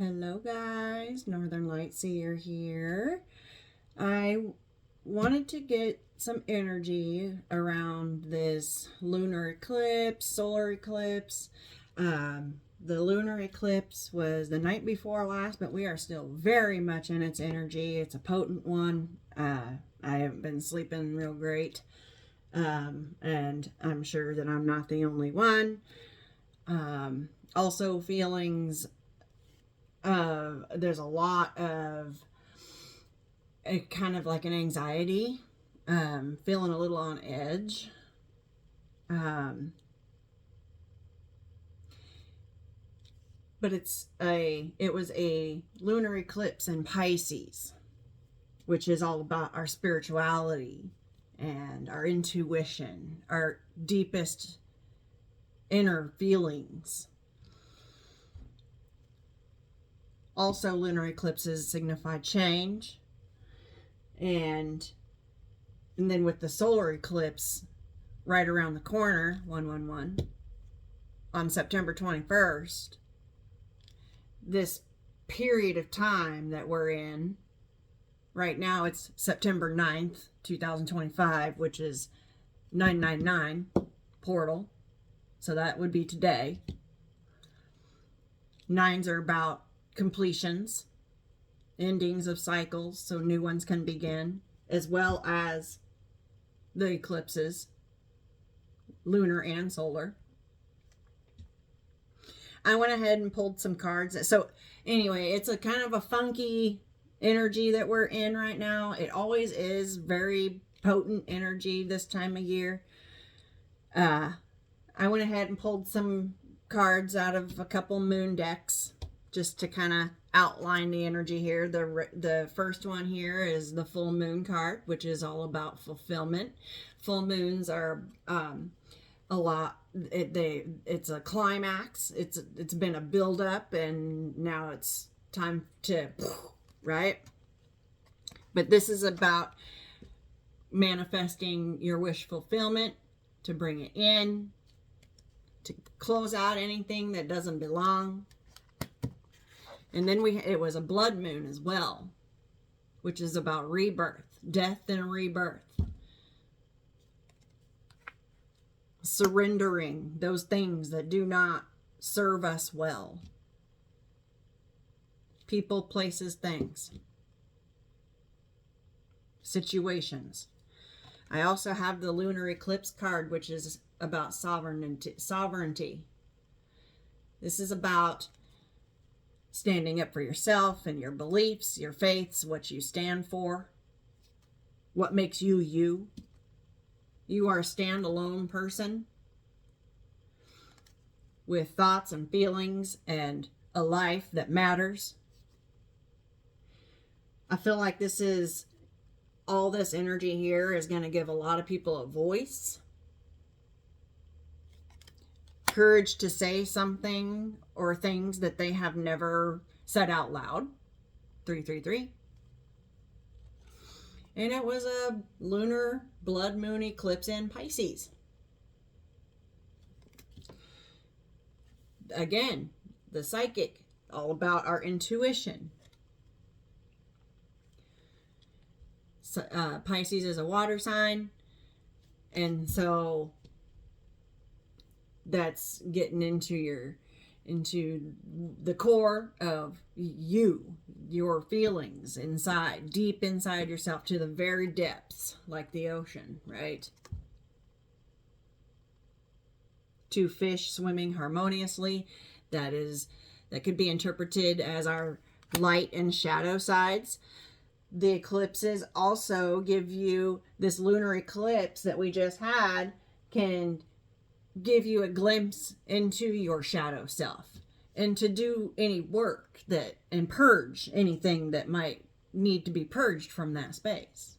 Hello guys, Northern Light Seer here. I wanted to get some energy around this lunar eclipse, solar eclipse. The lunar eclipse was the night before last, but we are still very much in its energy. It's a potent one. I haven't been sleeping real great, and I'm sure that I'm not the only one. Also feelings there's a lot of kind of like an anxiety, feeling a little on edge. But it was a lunar eclipse in Pisces, which is all about our spirituality and our intuition, our deepest inner feelings. Also, lunar eclipses signify change. And then with the solar eclipse right around the corner, 111, on September 21st, this period of time that we're in, right now it's September 9th, 2025, which is 999 portal. So that would be today. Nines are about completions, endings of cycles, so new ones can begin, as well as the eclipses, lunar and solar. I went ahead and pulled some cards. So anyway, it's a kind of a funky energy that we're in right now. It always is very potent energy this time of year. I went ahead and pulled some cards out of a couple moon decks just to kind of outline the energy here. The first one here is the full moon card, which is all about fulfillment. Full moons are a lot. It's a climax. It's been a build up, and now it's time to, right? But this is about manifesting your wish fulfillment, to bring it in, to close out anything that doesn't belong. And then it was a blood moon as well, which is about rebirth, death and rebirth. Surrendering those things that do not serve us well. People, places, things. Situations. I also have the lunar eclipse card, which is about sovereignty. This is about standing up for yourself and your beliefs, your faiths, what you stand for, what makes you you. You are a standalone person with thoughts and feelings and a life that matters. I feel like all this energy here is going to give a lot of people a voice. Courage to say something or things that they have never said out loud. 333. And it was a lunar blood moon eclipse in Pisces. Again, the psychic, all about our intuition. So, Pisces is a water sign, and so that's getting into the core of you, your feelings inside, deep inside yourself, to the very depths, like the ocean, right? Two fish swimming harmoniously, that could be interpreted as our light and shadow sides. The eclipses also give you, this lunar eclipse that we just had can give you a glimpse into your shadow self, and to do any work and purge anything that might need to be purged from that space.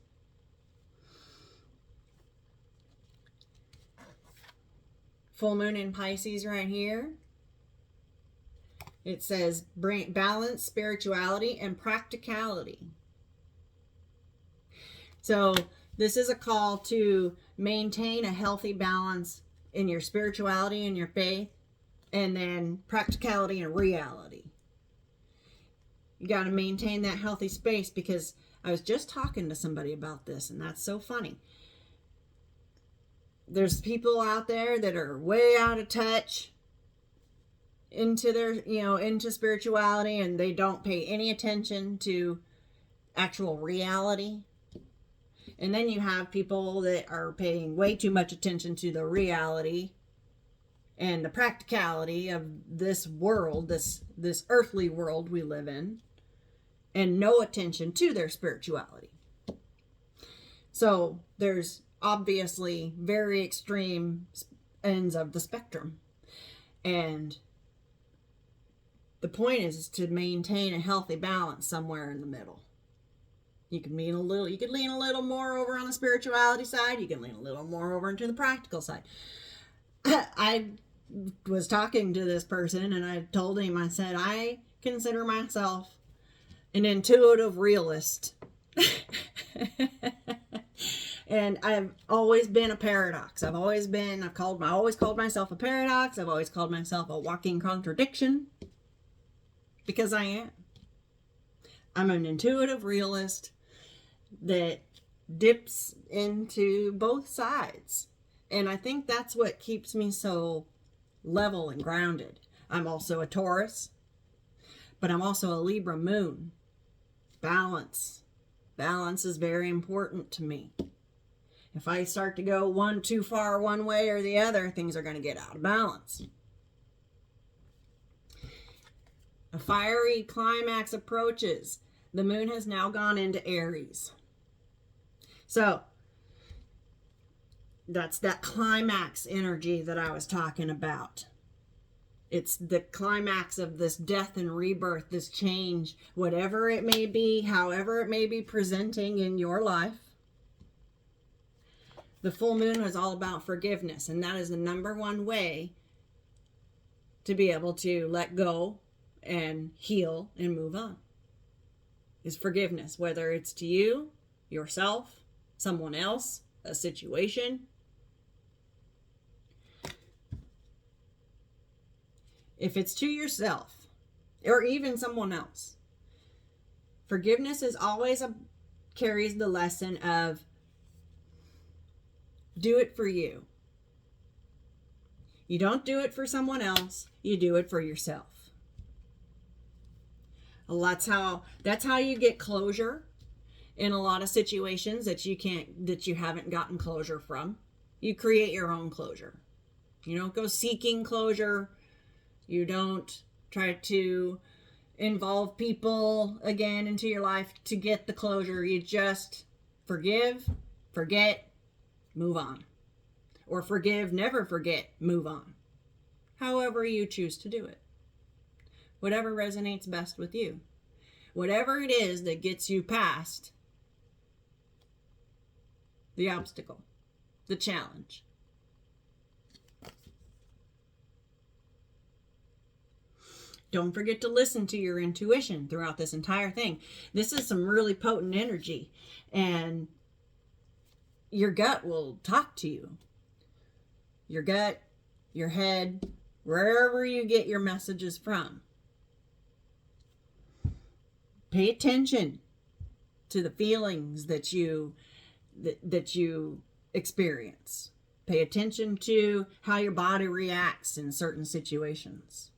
Full moon in Pisces right here. It says bring balance, spirituality, and practicality. So this is a call to maintain a healthy balance in your spirituality and your faith, and then practicality and reality. You got to maintain that healthy space, because I was just talking to somebody about this, and that's so funny. There's people out there that are way out of touch into their, into spirituality, and they don't pay any attention to actual reality. And then you have people that are paying way too much attention to the reality and the practicality of this world, this earthly world we live in, and no attention to their spirituality. So there's obviously very extreme ends of the spectrum. And the point is to maintain a healthy balance somewhere in the middle. You can lean a little more over on the spirituality side. You can lean a little more over into the practical side. I was talking to this person, and I told him, I said, I consider myself an intuitive realist. And I've always been a paradox. I've always called myself a paradox. I've always called myself a walking contradiction, because I am. I'm an intuitive realist that dips into both sides. And I think that's what keeps me so level and grounded. I'm also a Taurus, but I'm also a Libra moon. Balance. Balance is very important to me. If I start to go too far one way or the other, things are going to get out of balance. A fiery climax approaches. The moon has now gone into Aries. So, that's that climax energy that I was talking about. It's the climax of this death and rebirth, this change, whatever it may be, however it may be presenting in your life. The full moon is all about forgiveness, and that is the number one way to be able to let go and heal and move on, is forgiveness, whether it's to you, yourself, someone else, a situation. If it's to yourself or even someone else, forgiveness is always carries the lesson of do it for you. You don't do it for someone else, you do it for yourself. That's how you get closure in a lot of situations that you haven't gotten closure from. You create your own closure. You don't go seeking closure. You don't try to involve people again into your life to get the closure. You just forgive, forget, move on. Or forgive, never forget, move on. However you choose to do it. Whatever resonates best with you. Whatever it is that gets you past the obstacle, the challenge. Don't forget to listen to your intuition throughout this entire thing. This is some really potent energy, and your gut will talk to you. Your gut, your head, wherever you get your messages from. Pay attention to the feelings that you experience. Pay attention to how your body reacts in certain situations.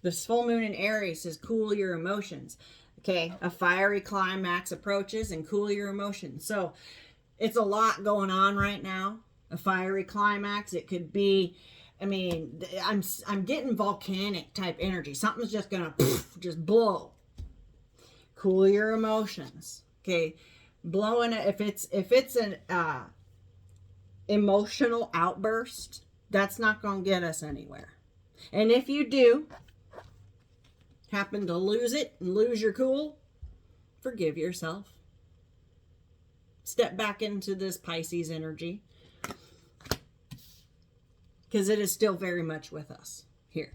This full moon in Aries says cool your emotions. Okay, a fiery climax approaches and cool your emotions. So it's a lot going on right now. A fiery climax. It could be, I'm getting volcanic type energy. Something's just gonna just blow. Cool your emotions. Okay, blowing it. If it's an emotional outburst, that's not gonna get us anywhere. And if you do happen to lose it and lose your cool, forgive yourself. Step back into this Pisces energy, because it is still very much with us here.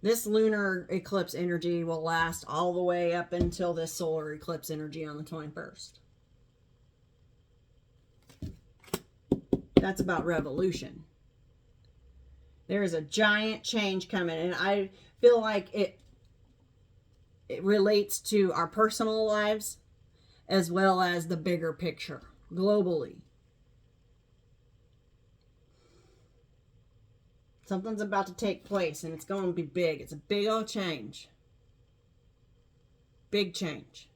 This lunar eclipse energy will last all the way up until this solar eclipse energy on the 21st. That's about revolution. There is a giant change coming, and I feel like It relates to our personal lives as well as the bigger picture globally. Something's about to take place and it's going to be big. It's a big old change. Big change.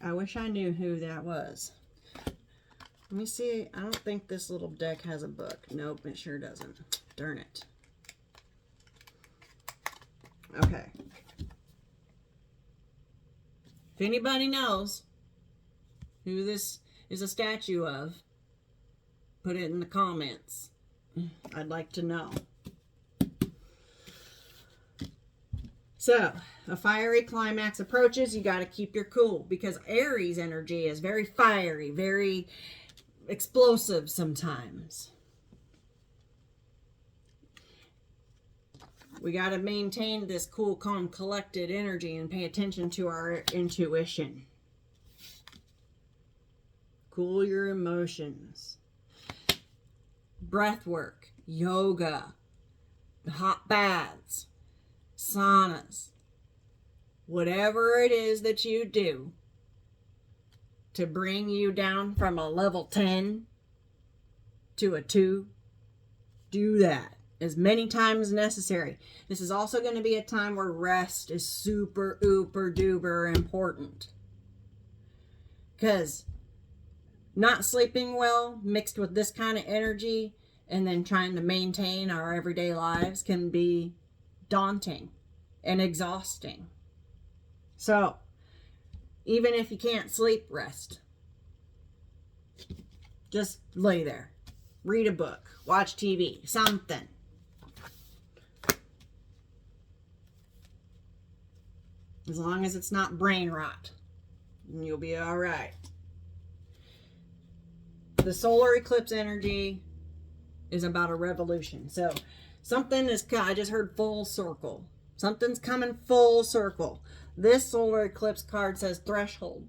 I wish I knew who that was. Let me see. I don't think this little deck has a book. Nope, it sure doesn't. Darn it. Okay. If anybody knows who this is a statue of, put it in the comments. I'd like to know. So, a fiery climax approaches. You got to keep your cool because Aries energy is very fiery, very explosive sometimes. We got to maintain this cool, calm, collected energy and pay attention to our intuition. Cool your emotions. Breath work, yoga, hot baths, saunas, whatever it is that you do to bring you down from a level 10 to a 2, do that as many times as necessary. This is also going to be a time where rest is super, ooper, duper important. Because not sleeping well mixed with this kind of energy and then trying to maintain our everyday lives can be daunting and exhausting. So, even if you can't sleep, rest. Just lay there. Read a book. Watch TV. Something. As long as it's not brain rot, you'll be all right. The solar eclipse energy is about a revolution. So something is, I just heard full circle. Something's coming full circle. This solar eclipse card says threshold.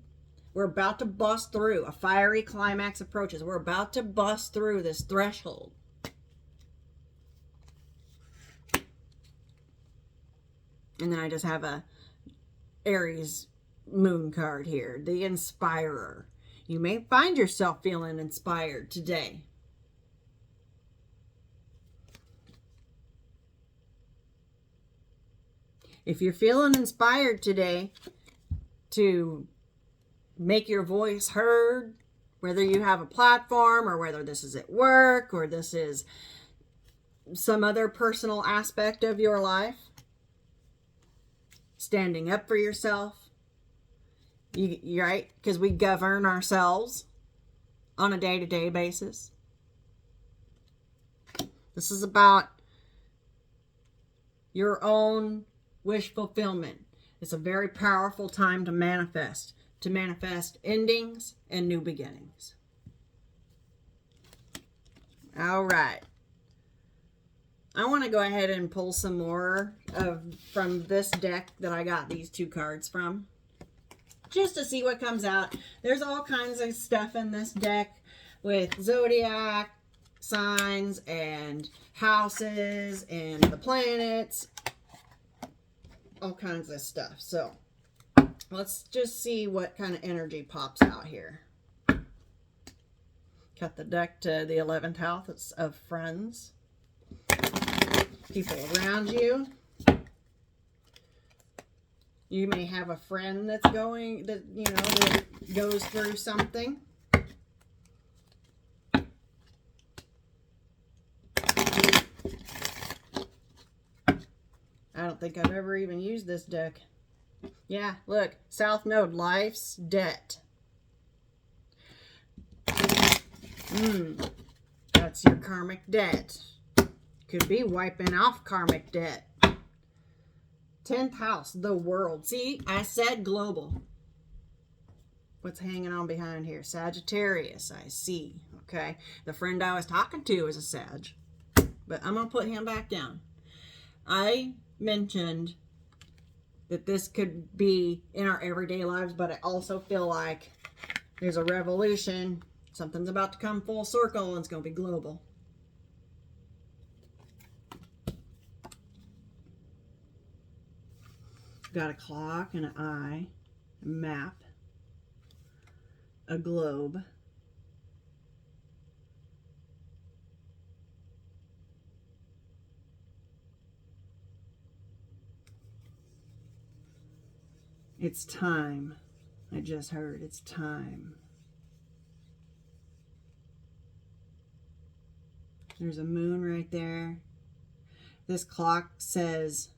We're about to bust through. A fiery climax approaches. We're about to bust through this threshold. And then I just have a Aries moon card here. The Inspirer. You may find yourself feeling inspired today. If you're feeling inspired today to make your voice heard, whether you have a platform or whether this is at work or this is some other personal aspect of your life, standing up for yourself, you're right, because we govern ourselves on a day-to-day basis. This is about your own wish fulfillment. It's a very powerful time to manifest endings and new beginnings. All right. I want to go ahead and pull some more from this deck that I got these two cards from, just to see what comes out. There's all kinds of stuff in this deck with zodiac signs and houses and the planets, all kinds of stuff. So let's just see what kind of energy pops out here. Cut the deck to the 11th house of friends. People around you. You may have a friend that goes through something. I don't think I've ever even used this deck. Yeah, look, South Node, life's debt. That's your karmic debt. Could be wiping off karmic debt. 10th house, the world. See, I said global. What's hanging on behind here? Sagittarius, I see. Okay, the friend I was talking to is a Sag. But I'm going to put him back down. I mentioned that this could be in our everyday lives, but I also feel like there's a revolution. Something's about to come full circle and it's going to be global. Got a clock and an eye, a map, a globe, it's time. I just heard it's time. There's a moon right there. This clock says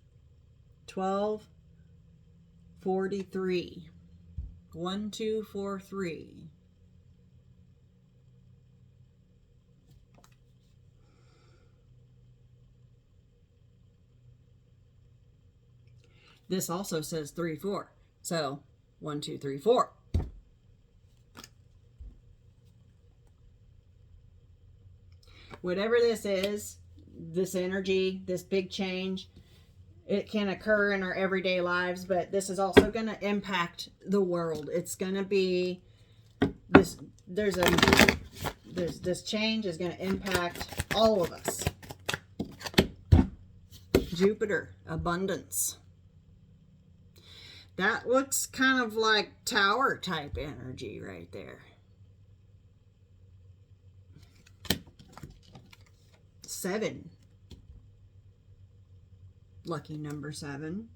12:43. 1243. This also says 3-4. So 1, 2, 3, 4. Whatever this is, this energy, this big change, it can occur in our everyday lives, but this is also going to impact the world. It's going to be this. This change is going to impact all of us. Jupiter, abundance. That looks kind of like tower type energy right there. 7. Lucky number 7.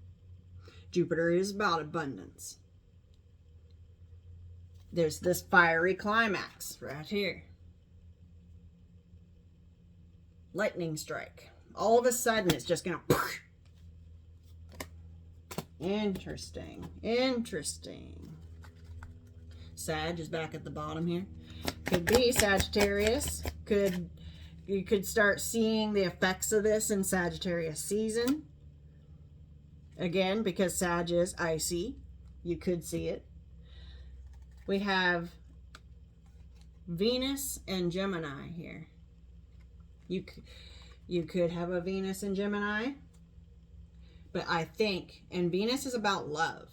Jupiter is about abundance. There's this fiery climax right here. Lightning strike. All of a sudden, it's just going to... Interesting. Interesting. Sag is back at the bottom here. Could be Sagittarius. You could start seeing the effects of this in Sagittarius season. Again, because Sag is icy, you could see it. We have Venus and Gemini here. You could have a Venus and Gemini. But I think, and Venus is about love.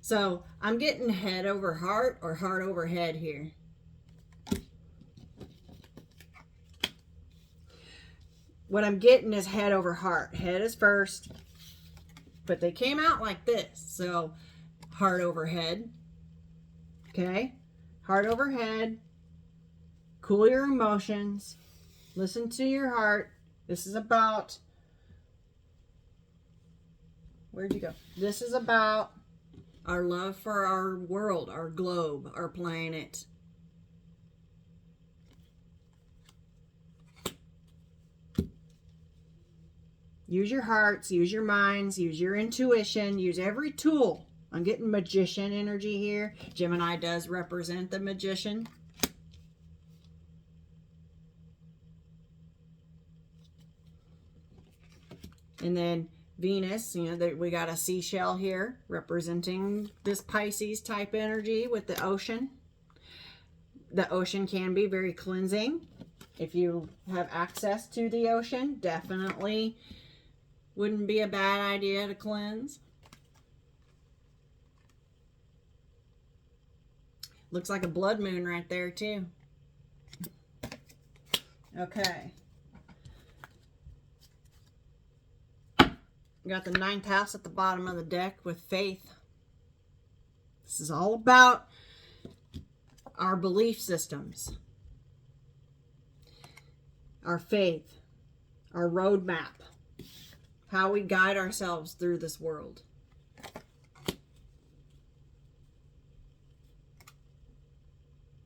So I'm getting head over heart or heart over head here. What I'm getting is head over heart. Head is first, but they came out like this. So heart over head. Okay? Heart over head. Cool your emotions. Listen to your heart. This is about... Where'd you go? This is about our love for our world, our globe, our planet. Use your hearts, use your minds, use your intuition, use every tool. I'm getting magician energy here. Gemini does represent the magician. And then Venus, you know, we got a seashell here representing this Pisces type energy with the ocean. The ocean can be very cleansing. If you have access to the ocean, definitely wouldn't be a bad idea to cleanse. Looks like a blood moon right there too. Okay. We got the 9th house at the bottom of the deck with faith. This is all about our belief systems, our faith, our roadmap, how we guide ourselves through this world.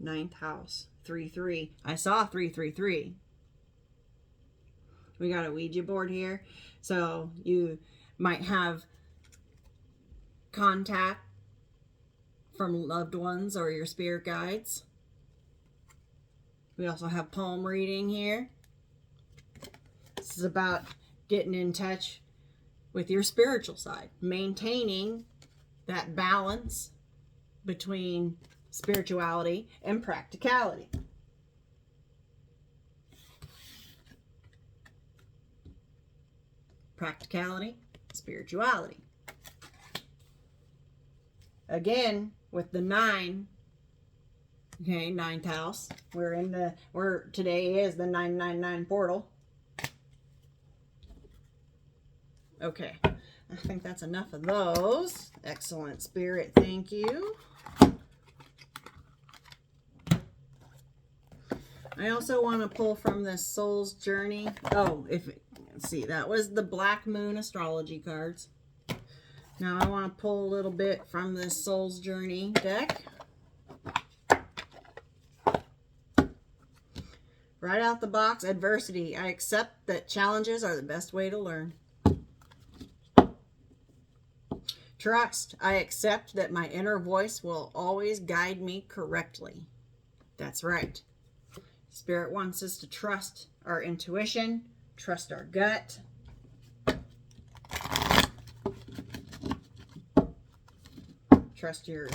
Ninth house, 3-3. I saw 3-3-3. We got a Ouija board here. So you might have contact from loved ones or your spirit guides. We also have palm reading here. This is about getting in touch with your spiritual side, maintaining that balance between spirituality and practicality. Practicality, spirituality. Again, with the 9, okay, 9th house. Today is the 999 portal. Okay, I think that's enough of those. Excellent, Spirit. Thank you. I also want to pull from this Soul's Journey. Oh, let's see, that was the Black Moon astrology cards. Now I want to pull a little bit from this Soul's Journey deck. Right out the box, adversity. I accept that challenges are the best way to learn. Trust. I accept that my inner voice will always guide me correctly. That's right. Spirit wants us to trust our intuition, trust our gut. Trust your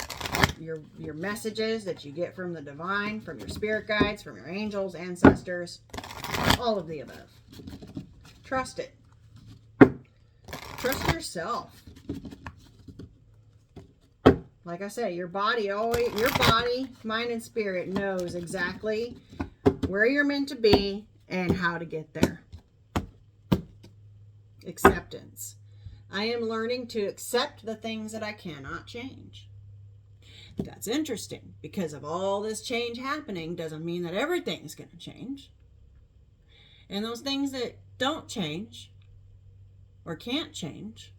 messages that you get from the divine, from your spirit guides, from your angels, ancestors, all of the above. Trust it. Trust yourself. Like I say, your body, mind, and spirit knows exactly where you're meant to be and how to get there. Acceptance. I am learning to accept the things that I cannot change. That's interesting, because of all this change happening doesn't mean that everything's going to change. And those things that don't change or can't change,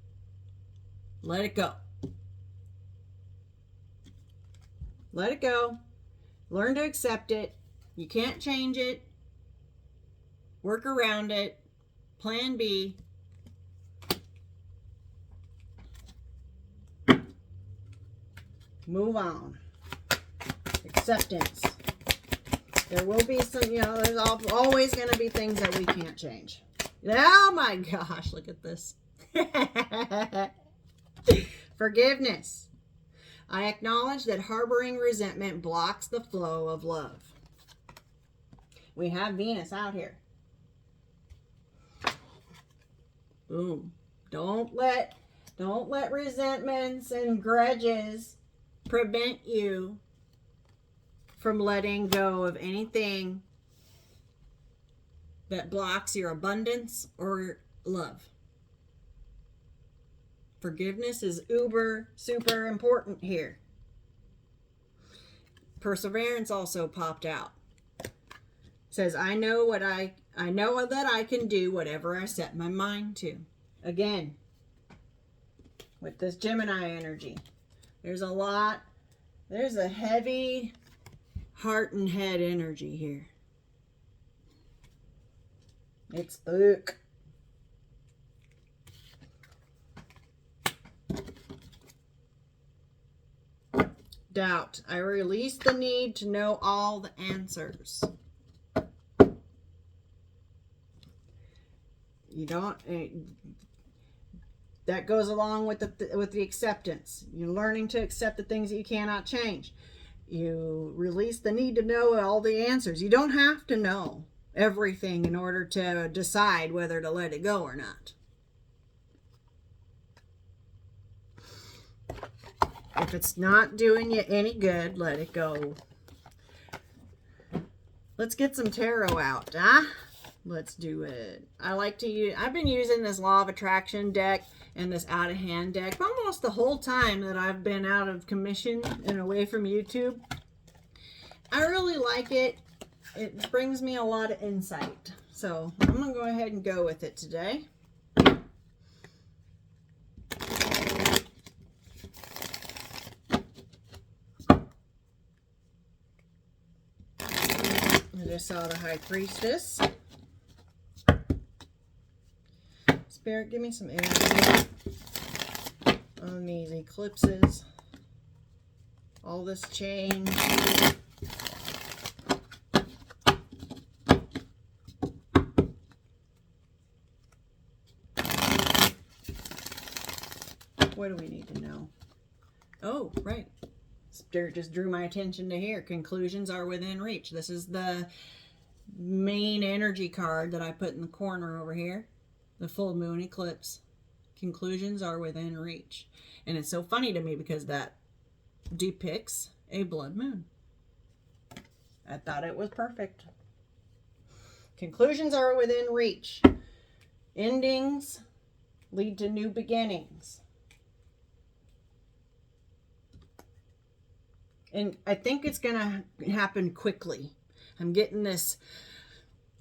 let it go. Let it go. Learn to accept it. You can't change it. Work around it. Plan B. Move on. Acceptance. There will be some, there's always going to be things that we can't change. Oh my gosh, look at this. Forgiveness. I acknowledge that harboring resentment blocks the flow of love. We have Venus out here. Boom. Don't let resentments and grudges prevent you from letting go of anything that blocks your abundance or love. Forgiveness is super important here. Perseverance also popped out. It says, I know that I can do whatever I set my mind to. Again, with this Gemini energy, there's a heavy heart and head energy here. It's thick. Doubt. I release the need to know all the answers. You don't. That goes along with the acceptance. You're learning to accept the things that you cannot change. You release the need to know all the answers. You don't have to know everything in order to decide whether to let it go or not. If it's not doing you any good, let it go. Let's get some tarot out, huh? Let's do it. I've been using this Law of Attraction deck and this Out of Hand deck almost the whole time that I've been out of commission and away from YouTube. I really like it. It brings me a lot of insight. So I'm going to go ahead and go with it today. I just saw the High Priestess. Spirit, give me some energy on these eclipses. All this change. What do we need to know? Oh, right. Spirit just drew my attention to here. Conclusions are within reach. This is the main energy card that I put in the corner over here. The full moon eclipse. Conclusions are within reach. And it's so funny to me because that depicts a blood moon. I thought it was perfect. Conclusions are within reach. Endings lead to new beginnings. And I think it's going to happen quickly. I'm getting this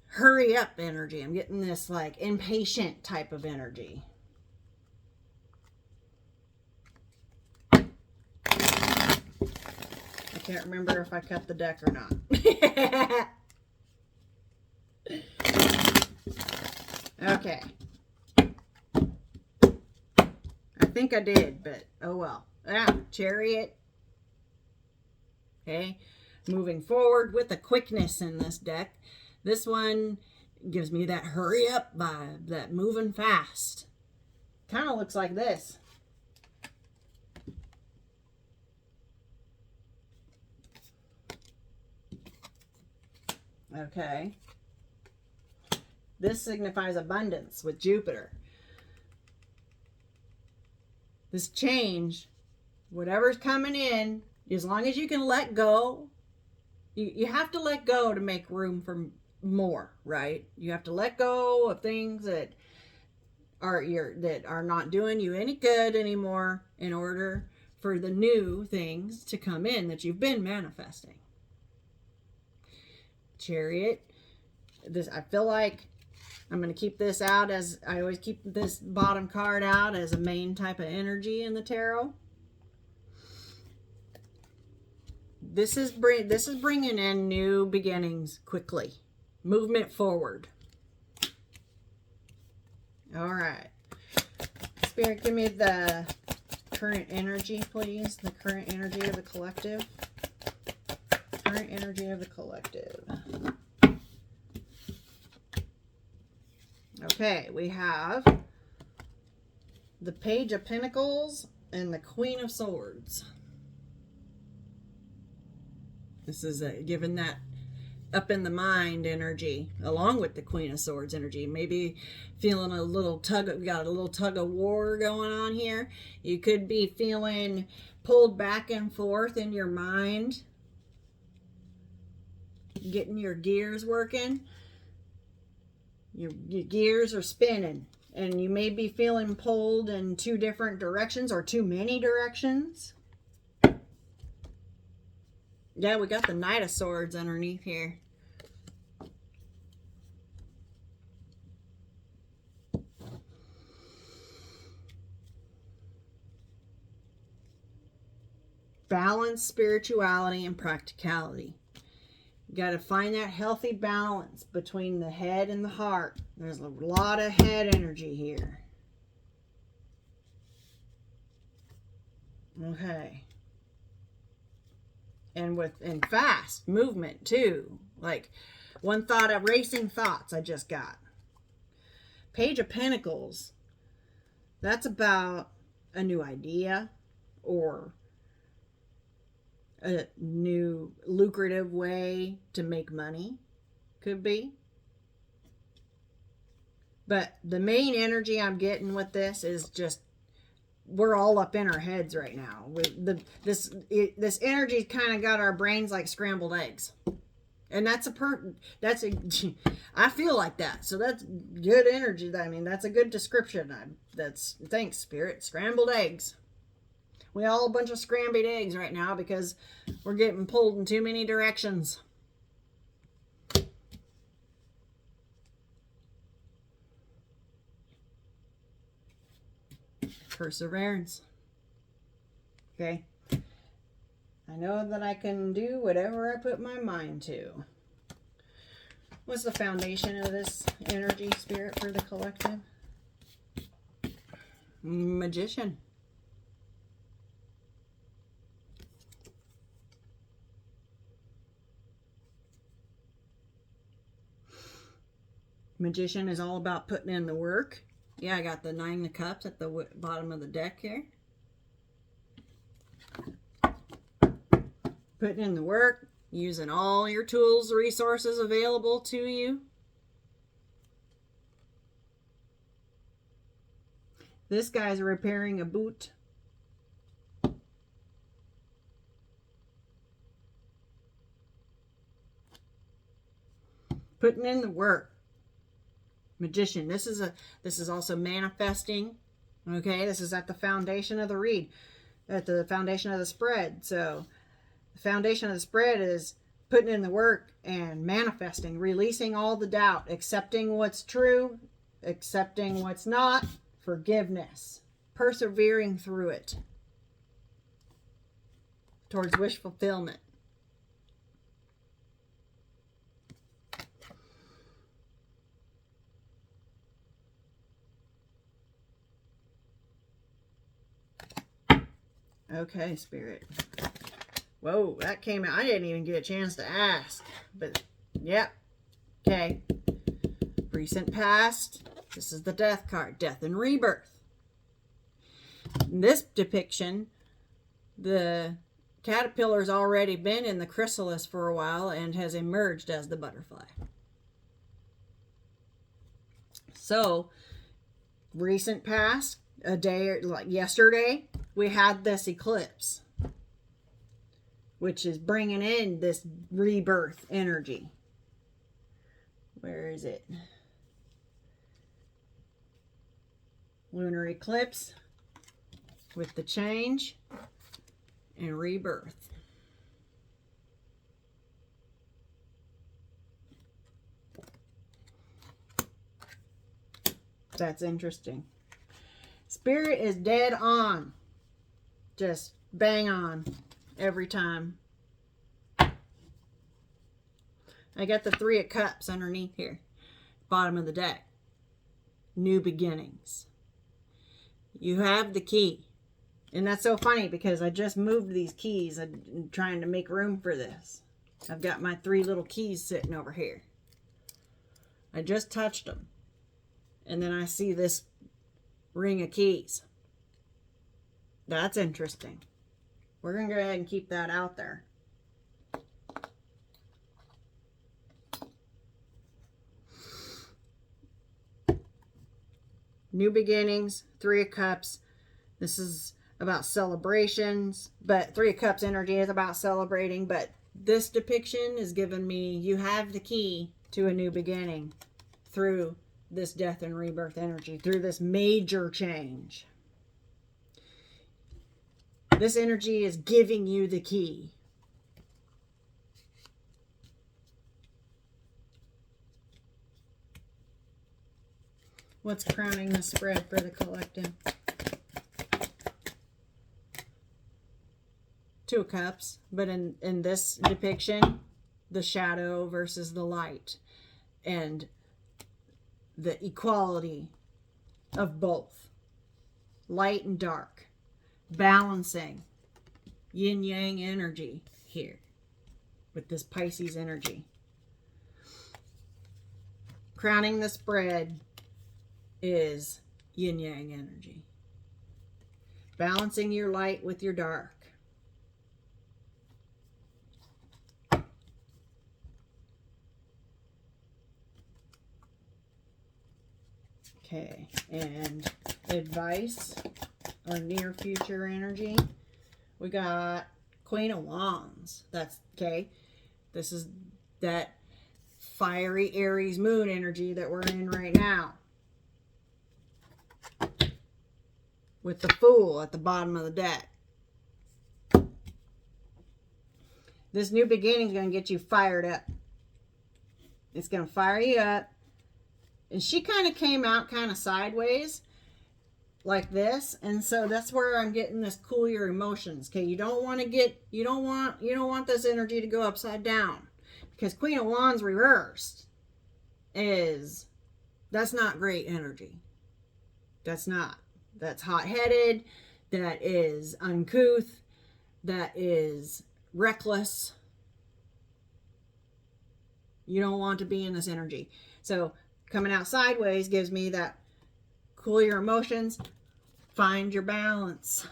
hurry up energy. I'm getting this like impatient type of energy. I can't remember if I cut the deck or not. Okay. I think I did, but oh well. Chariot. Okay. Moving forward with a quickness in this deck. This one gives me that hurry up vibe, that moving fast. Kind of looks like this. Okay. This signifies abundance with Jupiter. This change, whatever's coming in, as long as you can let go, you have to let go to make room for more, right? You have to let go of things that are not doing you any good anymore in order for the new things to come in that you've been manifesting. Chariot. This, I feel like I'm going to keep this out, as I always keep this bottom card out as a main type of energy in the tarot. This is bringing in new beginnings quickly. Movement forward. All right. Spirit, give me the current energy, please. The current energy of the collective. Current energy of the collective. Okay, we have the Page of Pentacles and the Queen of Swords. This is given that up in the mind energy, along with the Queen of Swords energy. Maybe feeling a little we got a little tug of war going on here. You could be feeling pulled back and forth in your mind, getting your gears working. Your gears are spinning, and you may be feeling pulled in two different directions or too many directions. Yeah, we got the Knight of Swords underneath here. Balance, spirituality, and practicality. You got to find that healthy balance between the head and the heart. There's a lot of head energy here. Okay. And fast movement too. Like one thought of racing thoughts I just got. Page of Pentacles. That's about a new idea or a new lucrative way to make money. Could be. But the main energy I'm getting with this is just we're all up in our heads right now. This energy kind of got our brains like scrambled eggs, and I feel like that. So that's good energy. I mean, that's a good description. Thanks, Spirit. Scrambled eggs. We all a bunch of scrambled eggs right now because we're getting pulled in too many directions. Perseverance. Okay. I know that I can do whatever I put my mind to. What's the foundation of this energy, Spirit, for the collective? Magician. Magician is all about putting in the work. Yeah, I got the Nine of Cups at the bottom of the deck here. Putting in the work, using all your tools, resources available to you. This guy's repairing a boot. Putting in the work. Magician. This is also manifesting. Okay, this is at the foundation of the read, at the foundation of the spread. So the foundation of the spread is putting in the work and manifesting, releasing all the doubt, accepting what's true, accepting what's not, forgiveness, persevering through it towards wish fulfillment. Okay, Spirit. Whoa, that came out. I didn't even get a chance to ask. But, yep. Okay. Recent past. This is the death card. Death and rebirth. In this depiction, the caterpillar's already been in the chrysalis for a while and has emerged as the butterfly. So, recent past, a day like yesterday, we had this eclipse, which is bringing in this rebirth energy. Where is it? Lunar eclipse with the change and rebirth. That's interesting. Spirit is dead on. Just bang on every time. I got the 3 of Cups underneath here. Bottom of the deck. New beginnings. You have the key. And that's so funny because I just moved these keys. I'm trying to make room for this. I've got my 3 little keys sitting over here. I just touched them. And then I see this ring of keys. That's interesting. We're going to go ahead and keep that out there. New beginnings, 3 of Cups. This is about celebrations, but 3 of Cups energy is about celebrating. But this depiction is giving me, you have the key to a new beginning through this death and rebirth energy, through this major change. This energy is giving you the key. What's crowning the spread for the collective? 2 of Cups, but in this depiction, the shadow versus the light, and the equality of both, light and dark, balancing yin yang energy here with this Pisces energy. Crowning the spread is yin yang energy, balancing your light with your dark. Okay, and advice or near future energy. We got Queen of Wands. That's okay. This is that fiery Aries moon energy that we're in right now. With the Fool at the bottom of the deck. This new beginning is going to get you fired up. It's going to fire you up. And she kind of came out kind of sideways like this. And so that's where I'm getting this cool your emotions. Okay, you don't want this energy to go upside down. Because Queen of Wands reversed that's not great energy. That's not. That's hot-headed. That is uncouth. That is reckless. You don't want to be in this energy. So coming out sideways gives me that cool your emotions, find your balance.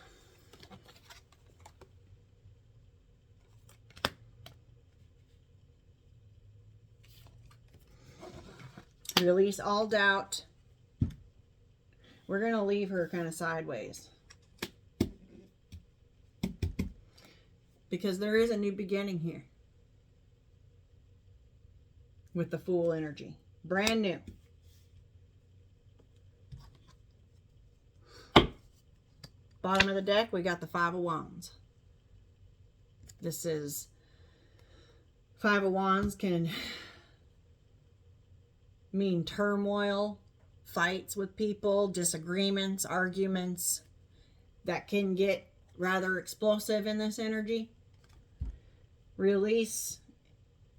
Release all doubt. We're going to leave her kind of sideways. Because there is a new beginning here. With the Fool energy. Brand new. Bottom of the deck, we got the Five of Wands. This is Five of Wands can mean turmoil, fights with people, disagreements, arguments that can get rather explosive in this energy. Release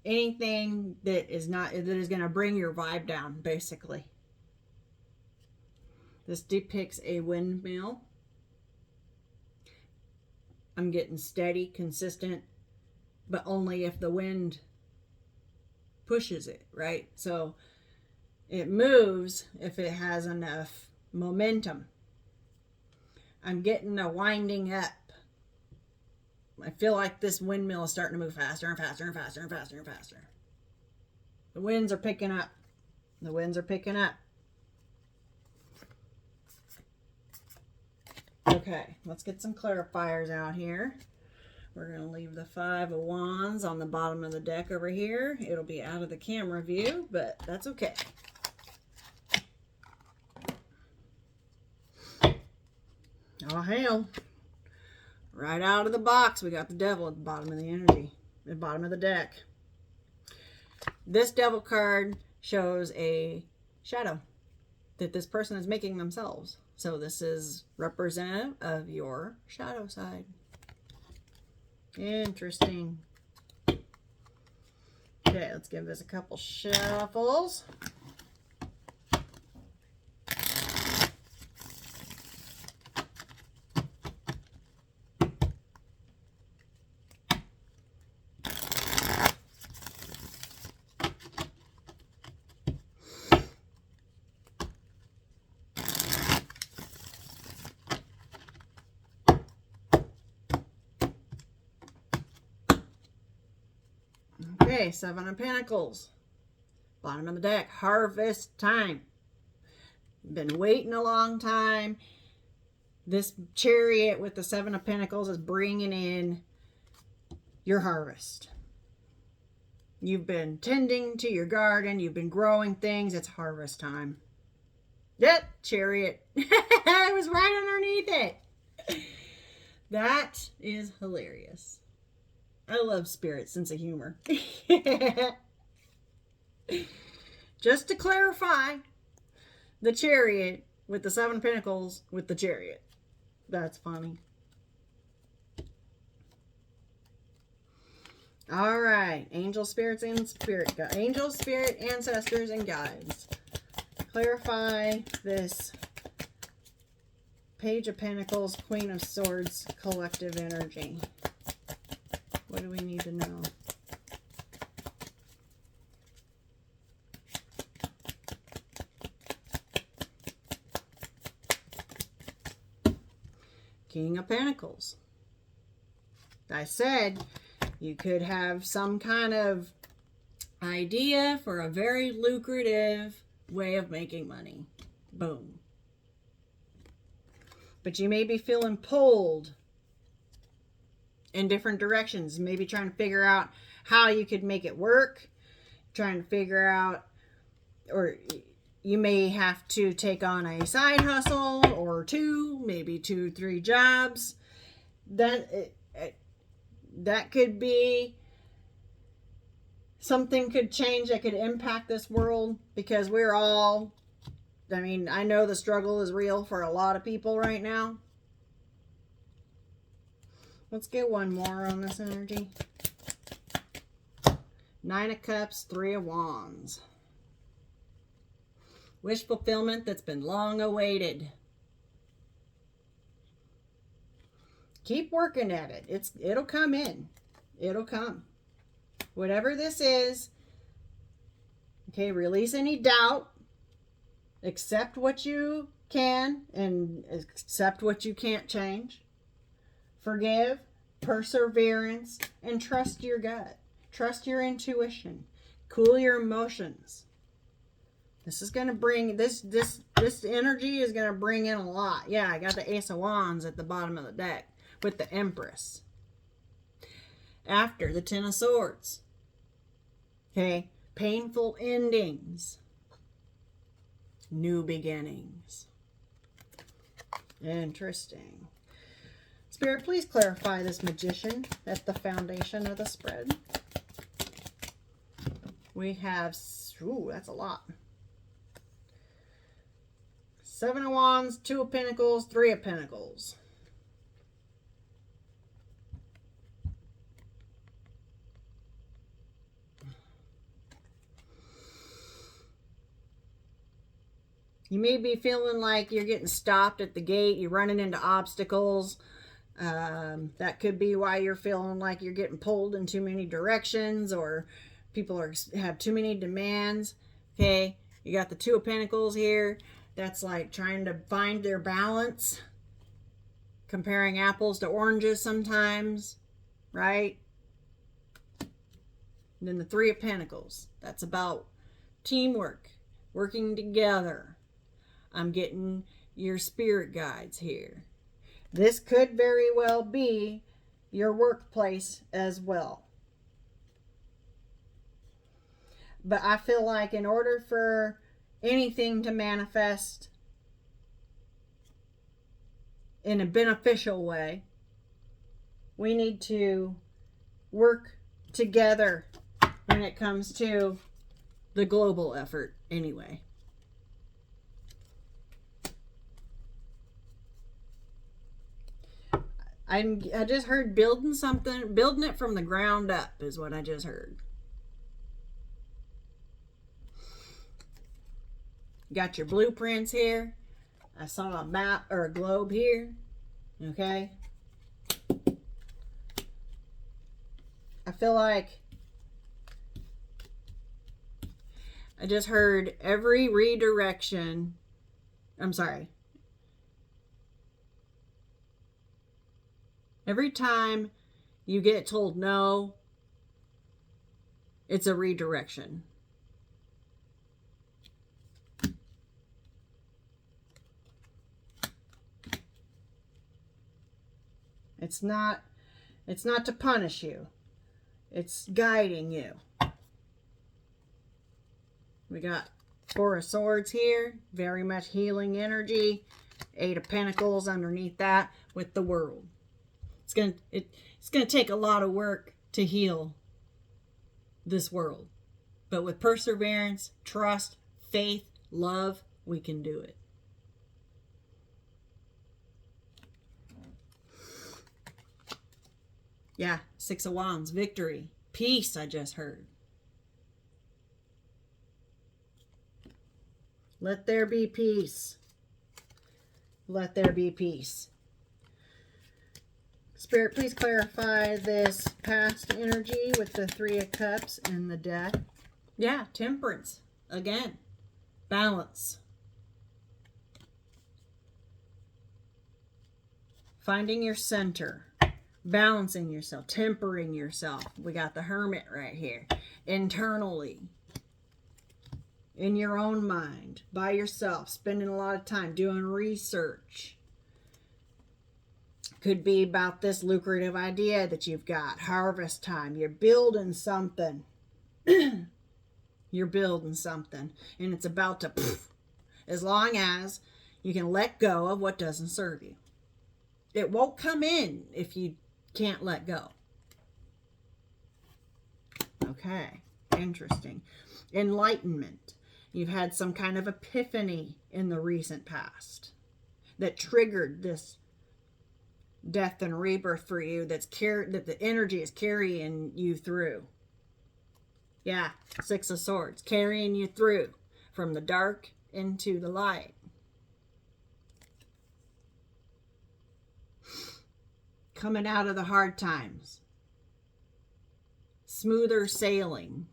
anything that is going to bring your vibe down, basically. This depicts a windmill. I'm getting steady, consistent, but only if the wind pushes it, right? So it moves if it has enough momentum. I'm getting a winding up. I feel like this windmill is starting to move faster and faster and faster and faster and faster. The winds are picking up. The winds are picking up. Okay, let's get some clarifiers out here. We're going to leave the Five of Wands on the bottom of the deck over here. It'll be out of the camera view, but that's okay. Oh, hell. Right out of the box, we got the Devil at the bottom of the energy, at the bottom of the deck. This Devil card shows a shadow that this person is making themselves. So this is representative of your shadow side. Interesting. Okay, let's give this a couple shuffles. Okay, Seven of Pentacles. Bottom of the deck. Harvest time. Been waiting a long time. This Chariot with the Seven of Pentacles is bringing in your harvest. You've been tending to your garden. You've been growing things. It's harvest time. Yep, Chariot. I was right underneath it. That is hilarious. I love Spirit's sense of humor. Just to clarify, the Chariot with the Seven of Pentacles with the Chariot. That's funny. All right. Angel spirits and spirit guides. Angel, spirit, ancestors, and guides. Clarify this Page of Pentacles, Queen of Swords, collective energy. What do we need to know? King of Pentacles. I said you could have some kind of idea for a very lucrative way of making money. Boom. But you may be feeling pulled in different directions, maybe trying to figure out how you could make it work, trying to figure out, or you may have to take on a side hustle or two, maybe 2, 3 jobs. That could be something could change that could impact this world, because we're all, I mean, I know the struggle is real for a lot of people right now. Let's get one more on this energy. Nine of Cups, Three of Wands. Wish fulfillment that's been long awaited. Keep working at it. It'll come in. It'll come. Whatever this is. Okay, release any doubt. Accept what you can and accept what you can't change. Forgive, perseverance, and trust your gut. Trust your intuition. Cool your emotions. This is going to bring, this energy is going to bring in a lot. Yeah, I got the Ace of Wands at the bottom of the deck with the Empress. After the Ten of Swords. Okay, painful endings. New beginnings. Interesting. Spirit, please clarify this Magician at the foundation of the spread. We have, ooh, that's a lot. 7 of Wands, 2 of Pentacles, 3 of Pentacles. You may be feeling like you're getting stopped at the gate. You're running into obstacles. That could be why you're feeling like you're getting pulled in too many directions, or people have too many demands. Okay, you got the 2 of Pentacles here. That's like trying to find their balance. Comparing apples to oranges sometimes, right? And then the 3 of Pentacles. That's about teamwork, working together. I'm getting your spirit guides here. This could very well be your workplace as well. But I feel like in order for anything to manifest in a beneficial way, we need to work together when it comes to the global effort anyway. I just heard building something, building it from the ground up is what I just heard. Got your blueprints here. I saw a map or a globe here. Okay. I feel like I just heard every redirection. I'm sorry. Every time you get told no, it's a redirection. It's not to punish you. It's guiding you. We got 4 of Swords here, very much healing energy. 8 of Pentacles underneath that with the World. It's gonna take a lot of work to heal this world. But with perseverance, trust, faith, love, we can do it. Yeah, 6 of Wands, victory, peace, I just heard. Let there be peace. Let there be peace. Spirit, please clarify this past energy with the 3 of Cups and the Death. Yeah, temperance. Again, balance. Finding your center. Balancing yourself. Tempering yourself. We got the Hermit right here. Internally. In your own mind. By yourself. Spending a lot of time doing research. Could be about this lucrative idea that you've got. Harvest time. You're building something. You're building something. And it's about to... as long as you can let go of what doesn't serve you. It won't come in if you can't let go. Okay. Interesting. Enlightenment. You've had some kind of epiphany in the recent past that triggered this death and rebirth for you, that the energy is carrying you through. Yeah, 6 of Swords, carrying you through from the dark into the light. Coming out of the hard times. Smoother sailing.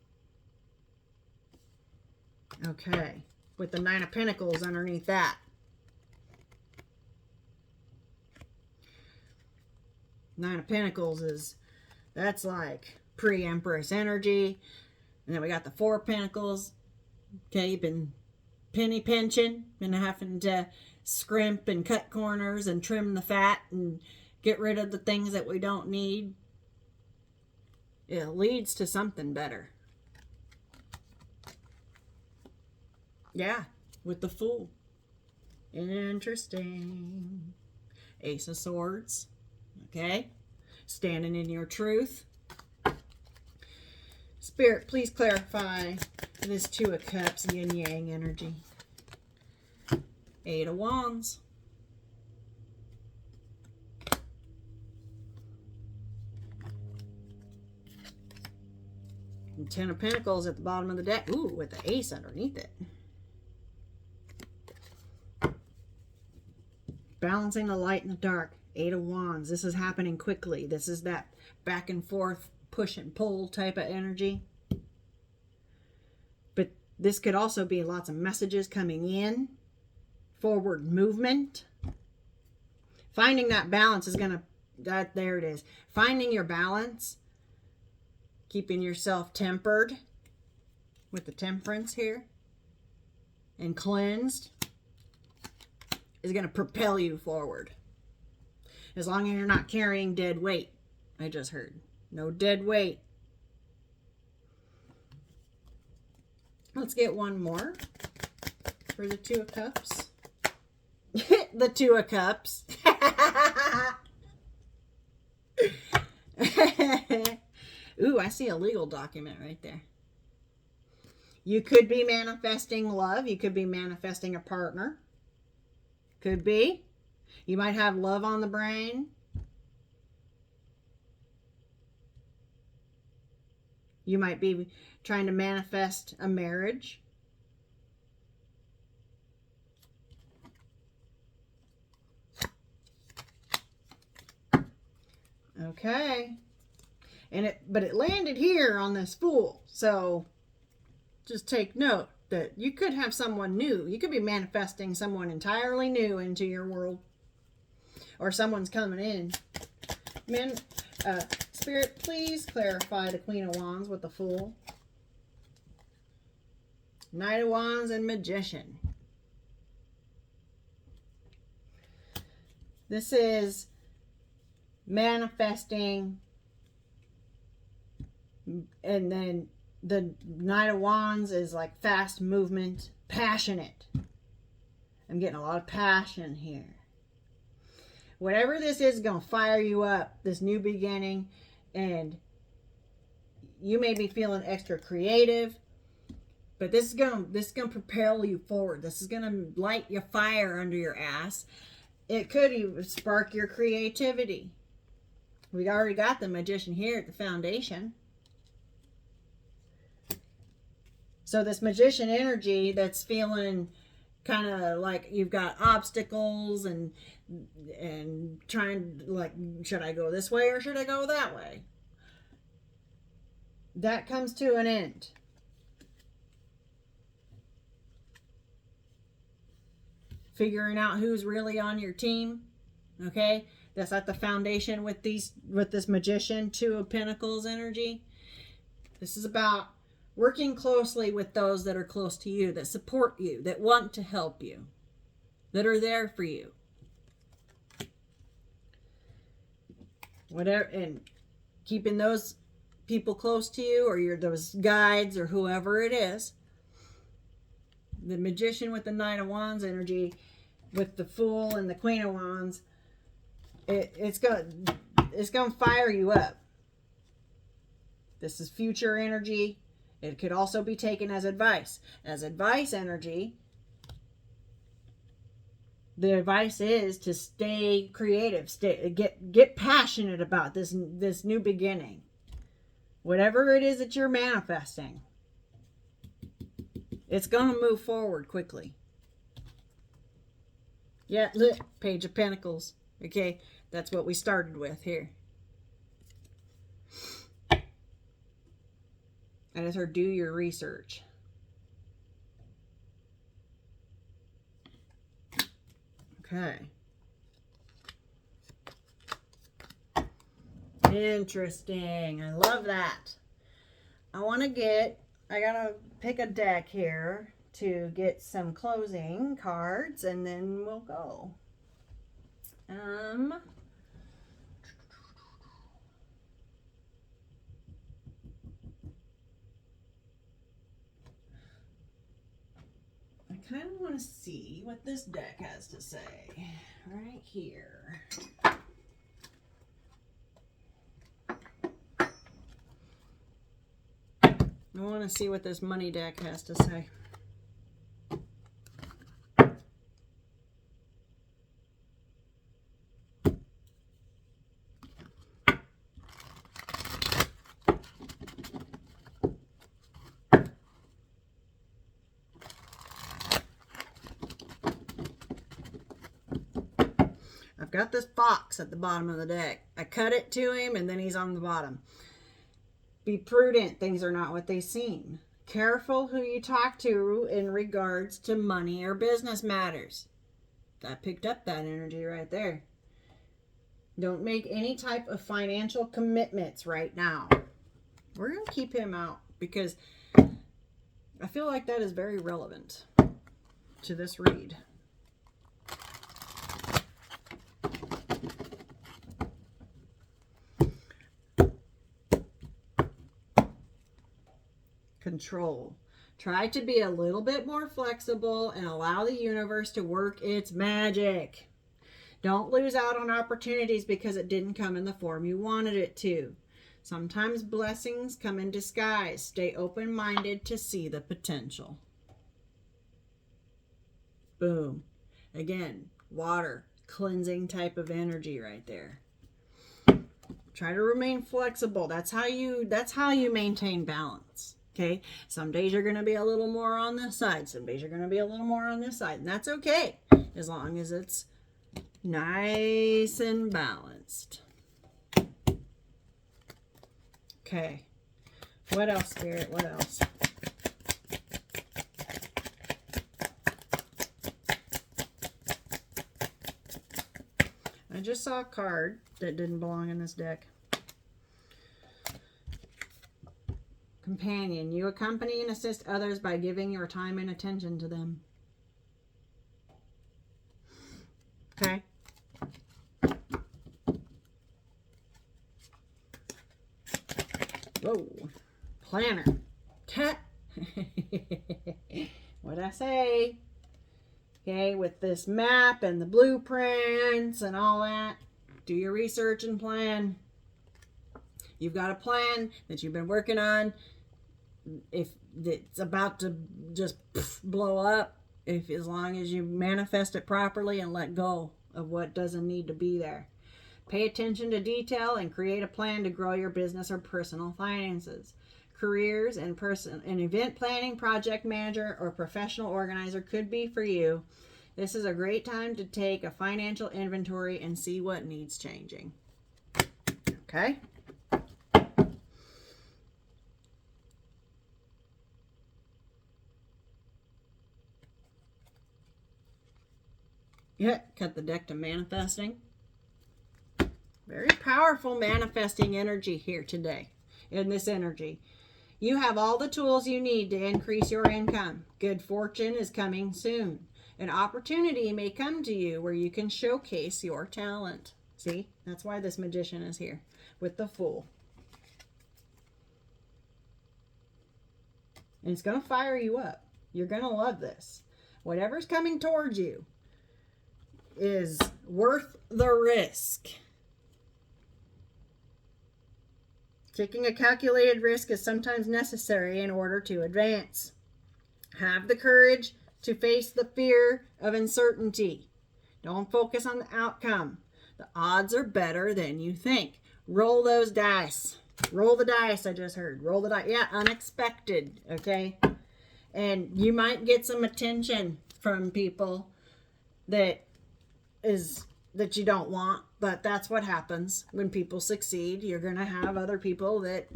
Okay, with the 9 of Pentacles underneath that. Nine of Pentacles that's like pre-Empress energy. And then we got the 4 of Pentacles. Okay, you've been penny pinching, been having to scrimp and cut corners and trim the fat and get rid of the things that we don't need. It leads to something better. Yeah, with the Fool. Interesting. Ace of Swords. Okay? Standing in your truth. Spirit, please clarify this Two of Cups, yin yang energy. Eight of Wands. And Ten of Pentacles at the bottom of the deck. Ooh, with the ace underneath it. Balancing the light and the dark. Eight of Wands. This is happening quickly. This is that back and forth, push and pull type of energy. But this could also be lots of messages coming in. Forward movement. Finding that balance is going to, there it is. Finding your balance. Keeping yourself tempered with the temperance here. And cleansed is going to propel you forward. As long as you're not carrying dead weight. I just heard. No dead weight. Let's get one more for the Two of Cups. The Two of Cups. Ooh, I see a legal document right there. You could be manifesting love. You could be manifesting a partner. Could be. You might have love on the brain. You might be trying to manifest a marriage. Okay. But it landed here on this Fool. So just take note that you could have someone new. You could be manifesting someone entirely new into your world. Or someone's coming in. Spirit, please clarify the Queen of Wands with the Fool. Knight of Wands and Magician. This is manifesting, and then the Knight of Wands is like fast movement, passionate. I'm getting a lot of passion here. Whatever this is going to fire you up, this new beginning, and you may be feeling extra creative, but this is going to propel you forward. This is going to light your fire under your ass. It could even spark your creativity. We already got the Magician here at the foundation. So this Magician energy that's feeling kind of like you've got obstacles and trying, like, should I go this way or should I go that way? That comes to an end. Figuring out who's really on your team. Okay? That's at the foundation with this Magician, Two of Pentacles energy. This is about working closely with those that are close to you, that support you, that want to help you, that are there for you. Whatever, and keeping those people close to you, or those guides, or whoever it is. The Magician with the Knight of Wands energy, with the Fool and the Queen of Wands, it's gonna fire you up. This is future energy. It could also be taken as advice. As advice energy, the advice is to stay creative, get passionate about this new beginning. Whatever it is that you're manifesting, it's going to move forward quickly. Yeah, look, Page of Pentacles. Okay, that's what we started with here. I just heard, do your research. Okay. Interesting. I love that. I gotta pick a deck here to get some closing cards, and then we'll go. I kind of want to see what this deck has to say right here. I want to see what this money deck has to say. I've got this fox at the bottom of the deck. I cut it to him and then he's on the bottom. Be prudent. Things are not what they seem. Careful who you talk to in regards to money or business matters. I picked up that energy right there. Don't make any type of financial commitments right now. We're going to keep him out because I feel like that is very relevant to this read. Control. Try to be a little bit more flexible and allow the universe to work its magic. Don't lose out on opportunities because it didn't come in the form you wanted it to. Sometimes blessings come in disguise. Stay open-minded to see the potential. Boom. Again, water, cleansing type of energy right there. Try to remain flexible. That's how you maintain balance. Okay, some days you're going to be a little more on this side. Some days you're going to be a little more on this side. And that's okay, as long as it's nice and balanced. Okay, what else, Spirit? What else? I just saw a card that didn't belong in this deck. Companion. You accompany and assist others by giving your time and attention to them. Okay. Whoa. Planner. What'd I say? Okay, with this map and the blueprints and all that, do your research and plan. You've got a plan that you've been working on. If it's about to just blow up, as long as you manifest it properly and let go of what doesn't need to be there. Pay attention to detail and create a plan to grow your business or personal finances. Careers and event planning, project manager, or professional organizer could be for you. This is a great time to take a financial inventory and see what needs changing. Okay? Yeah, cut the deck to manifesting. Very powerful manifesting energy here today. In this energy, you have all the tools you need to increase your income. Good fortune is coming soon. An opportunity may come to you where you can showcase your talent. See, that's why this magician is here with the Fool. And it's going to fire you up. You're going to love this. Whatever's coming towards you is worth the risk. Taking a calculated risk is sometimes necessary in order to advance. Have the courage to face the fear of uncertainty. Don't focus on the outcome. The odds are better than you think. Roll those dice. Roll the dice, I just heard. Roll the dice. Yeah, unexpected, okay? And you might get some attention from people that you don't want, but that's what happens when people succeed. You're going to have other people that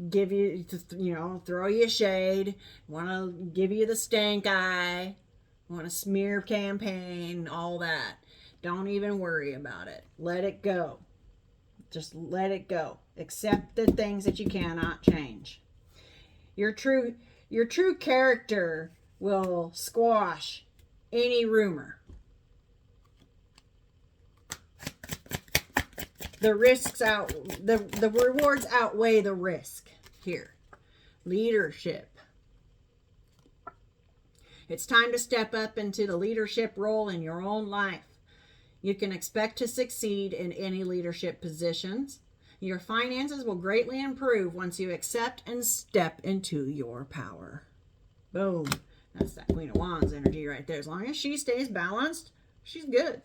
give you, throw you shade, want to give you the stank eye, want to smear campaign, all that. Don't even worry about it. Let it go. Just let it go. Accept the things that you cannot change. Your true character will squash any rumor. The rewards outweigh the risk here. Leadership. It's time to step up into the leadership role in your own life. You can expect to succeed in any leadership positions. Your finances will greatly improve once you accept and step into your power. Boom. That's that Queen of Wands energy right there. As long as she stays balanced, she's good.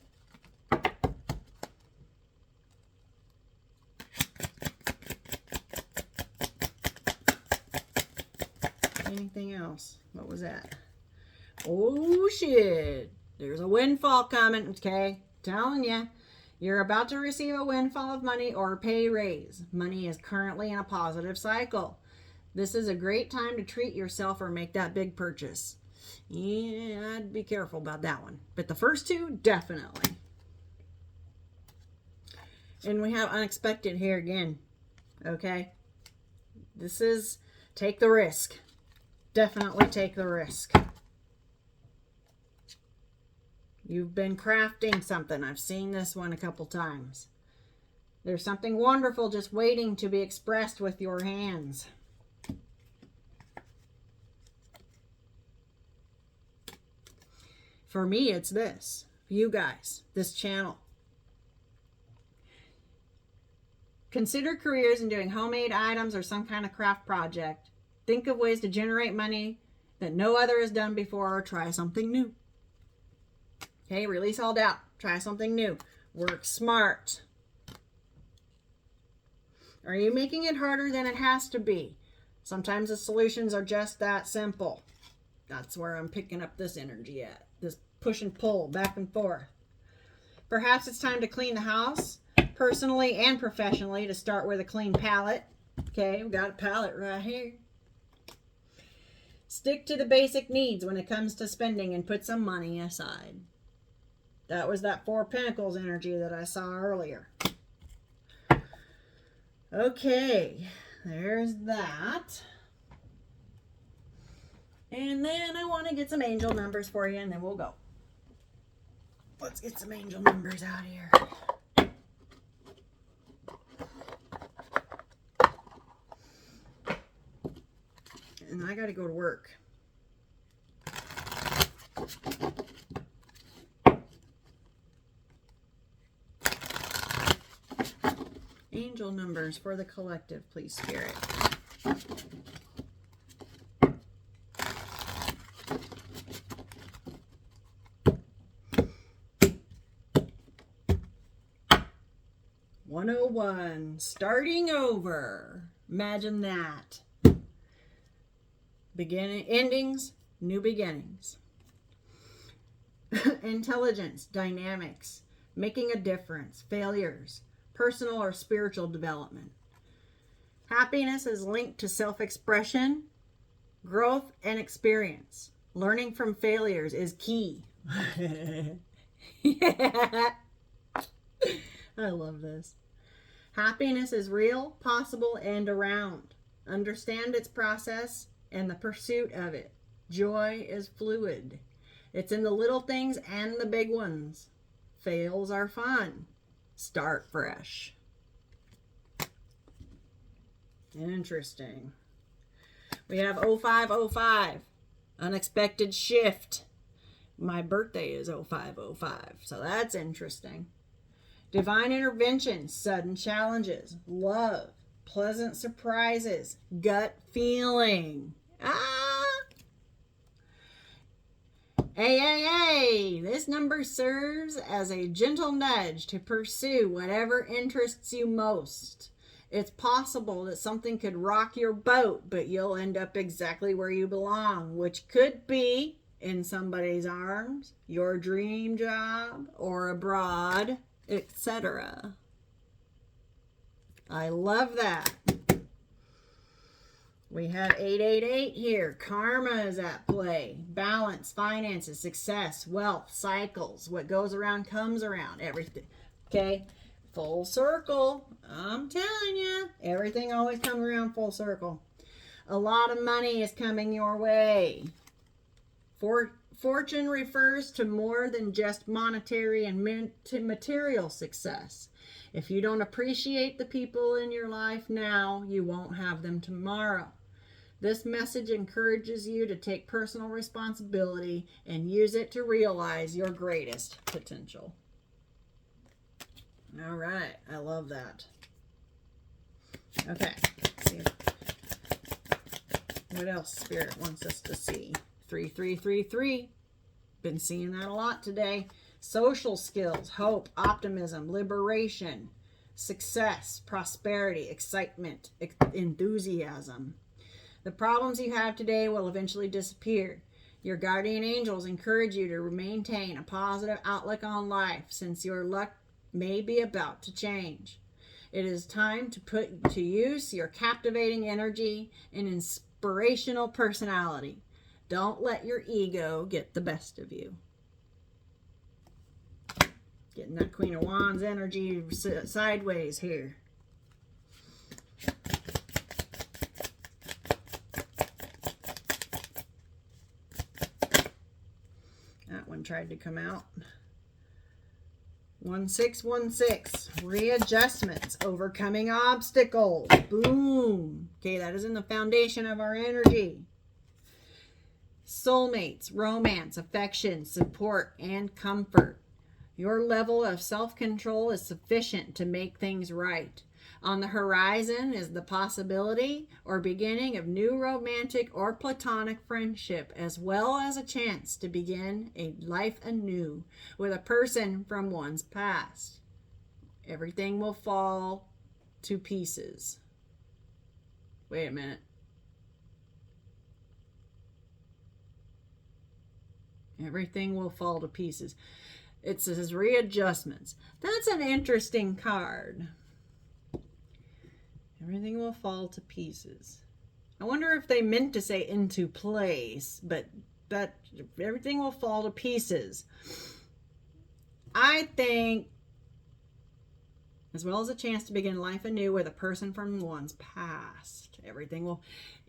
Anything else? What was that? Oh, shit. There's a windfall coming, okay? Telling you. You're about to receive a windfall of money or a pay raise. Money is currently in a positive cycle. This is a great time to treat yourself or make that big purchase. Yeah, I'd be careful about that one. But the first two, definitely. And we have unexpected here again. Okay? This is take the risk. Definitely take the risk. You've been crafting something. I've seen this one a couple times. There's something wonderful just waiting to be expressed with your hands. For me, it's this. You guys, this channel. Consider careers in doing homemade items or some kind of craft project. Think of ways to generate money that no other has done before, or try something new. Okay, release all doubt. Try something new. Work smart. Are you making it harder than it has to be? Sometimes the solutions are just that simple. That's where I'm picking up this energy at. This push and pull, back and forth. Perhaps it's time to clean the house, personally and professionally, to start with a clean palette. Okay, we've got a palette right here. Stick to the basic needs when it comes to spending and put some money aside. That was that Four of Pentacles energy that I saw earlier. Okay, there's that. And then I want to get some angel numbers for you, and then we'll go. Let's get some angel numbers out here. And I got to go to work. Angel numbers for the collective, please, Spirit. "101, starting over." Imagine that. Beginning, endings, new beginnings. Intelligence, dynamics, making a difference, failures, personal or spiritual development. Happiness is linked to self-expression, growth, and experience. Learning from failures is key. Yeah. I love this. Happiness is real, possible, and around. Understand its process and the pursuit of it. Joy is fluid. It's in the little things and the big ones. Fails are fun. Start fresh. Interesting. We have 0505. Unexpected shift. My birthday is 0505, so that's interesting. Divine intervention, sudden challenges, love, pleasant surprises, gut feeling. Hey, this number serves as a gentle nudge to pursue whatever interests you most. It's possible that something could rock your boat, but you'll end up exactly where you belong, which could be in somebody's arms, your dream job, or abroad, etc. I love that. We have 888 here. Karma is at play. Balance, finances, success, wealth, cycles. What goes around comes around. Everything. Okay? Full circle. I'm telling you. Everything always comes around full circle. A lot of money is coming your way. Fortune refers to more than just monetary and material success. If you don't appreciate the people in your life now, you won't have them tomorrow. This message encourages you to take personal responsibility and use it to realize your greatest potential. All right, I love that. Okay. Let's see what else Spirit wants us to see. 3333. Been seeing that a lot today. Social skills, hope, optimism, liberation, success, prosperity, excitement, enthusiasm. The problems you have today will eventually disappear. Your guardian angels encourage you to maintain a positive outlook on life since your luck may be about to change. It is time to put to use your captivating energy and inspirational personality. Don't let your ego get the best of you. Getting that Queen of Wands energy sideways here. That one tried to come out. 1616. Readjustments. Overcoming obstacles. Boom. Okay, that is in the foundation of our energy. Soulmates, romance, affection, support, and comfort. Your level of self-control is sufficient to make things right. On the horizon is the possibility or beginning of new romantic or platonic friendship, as well as a chance to begin a life anew with a person from one's past. Everything will fall to pieces. Wait a minute. Everything will fall to pieces. It says readjustments. That's an interesting card. Everything will fall to pieces. I wonder if they meant to say into place, but that everything will fall to pieces. I think, as well as a chance to begin life anew with a person from one's past. Everything will,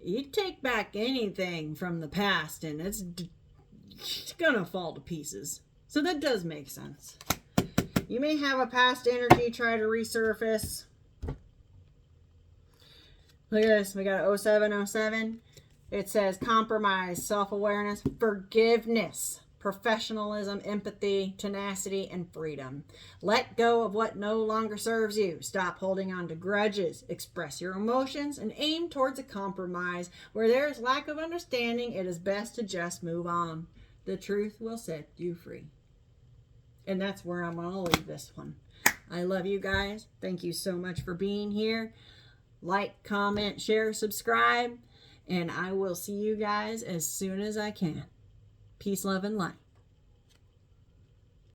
you take back anything from the past and it's gonna fall to pieces. So that does make sense. You may have a past energy try to resurface. Look at this. We got 0707. It says compromise, self-awareness, forgiveness, professionalism, empathy, tenacity, and freedom. Let go of what no longer serves you. Stop holding on to grudges. Express your emotions and aim towards a compromise. Where there is lack of understanding, it is best to just move on. The truth will set you free. And that's where I'm going to leave this one. I love you guys. Thank you so much for being here. Like, comment, share, subscribe. And I will see you guys as soon as I can. Peace, love, and light.